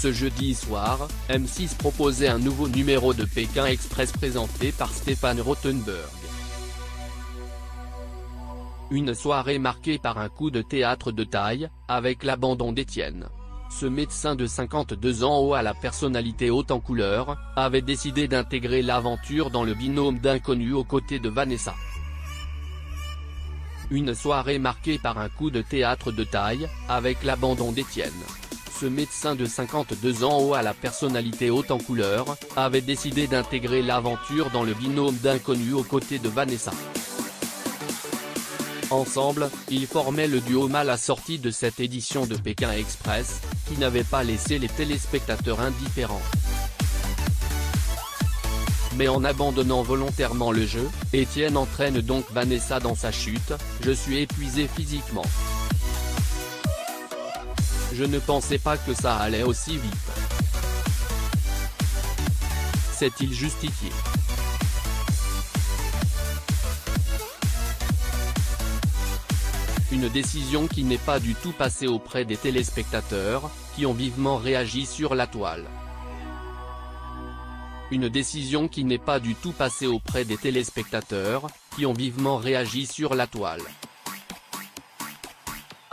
Ce jeudi soir, M6 proposait un nouveau numéro de Pékin Express présenté par Stéphane Rothenberg. Une soirée marquée par un coup de théâtre de taille, avec l'abandon d'Étienne. Ce médecin de 52 ans à la personnalité haute en couleur, avait décidé d'intégrer l'aventure dans le binôme d'inconnus aux côtés de Vanessa. Une soirée marquée par un coup de théâtre de taille, avec l'abandon d'Étienne. Ce médecin de 52 ans à la personnalité haute en couleur, avait décidé d'intégrer l'aventure dans le binôme d'inconnus aux côtés de Vanessa. Ensemble, ils formaient le duo mal assorti de cette édition de Pékin Express, qui n'avait pas laissé les téléspectateurs indifférents. Mais en abandonnant volontairement le jeu, Étienne entraîne donc Vanessa dans sa chute. « Je suis épuisé physiquement. Je ne pensais pas que ça allait aussi vite », s'est-il justifié. Une décision qui n'est pas du tout passée auprès des téléspectateurs, qui ont vivement réagi sur la toile. Une décision qui n'est pas du tout passée auprès des téléspectateurs, qui ont vivement réagi sur la toile.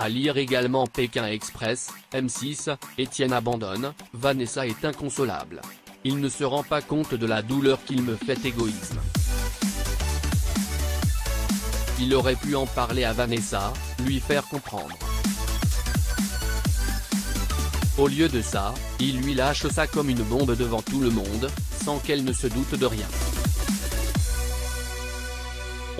À lire également Pékin Express, M6, Étienne abandonne, Vanessa est inconsolable. Il ne se rend pas compte de la douleur qu'il me fait égoïsme. Il aurait pu en parler à Vanessa, lui faire comprendre. Au lieu de ça, il lui lâche ça comme une bombe devant tout le monde, sans qu'elle ne se doute de rien.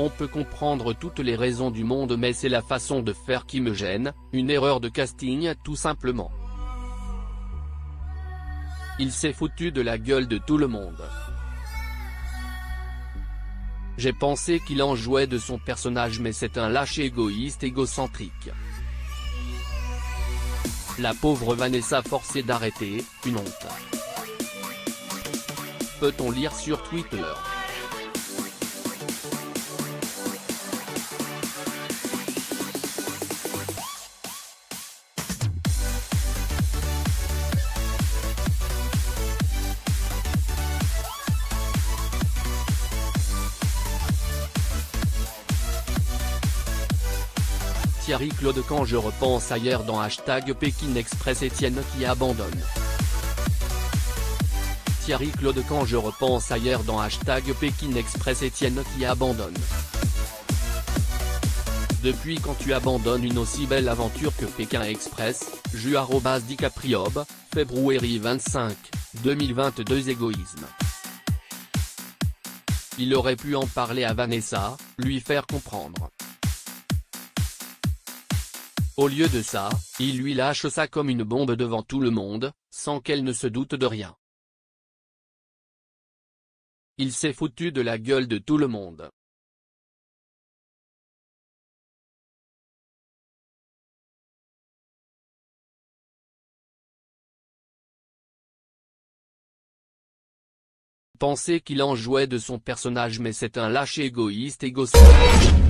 On peut comprendre toutes les raisons du monde, mais c'est la façon de faire qui me gêne, une erreur de casting tout simplement. Il s'est foutu de la gueule de tout le monde. J'ai pensé qu'il en jouait de son personnage, mais c'est un lâche égoïste égocentrique. La pauvre Vanessa forcée d'arrêter, une honte. Peut-on lire sur Twitter. Thierry Claude quand je repense à hier dans #Pékin Express Étienne qui abandonne. Thierry Claude quand je repense à hier dans #Pékin Express Étienne qui abandonne. Depuis quand tu abandonnes une aussi belle aventure que Pékin Express, Ju@DiCapriob, février 25, 2022 égoïsme. Il aurait pu en parler à Vanessa, lui faire comprendre. Au lieu de ça, il lui lâche ça comme une bombe devant tout le monde, sans qu'elle ne se doute de rien. Il s'est foutu de la gueule de tout le monde. Pensez qu'il en jouait de son personnage, mais c'est un lâche égoïste égocentrique.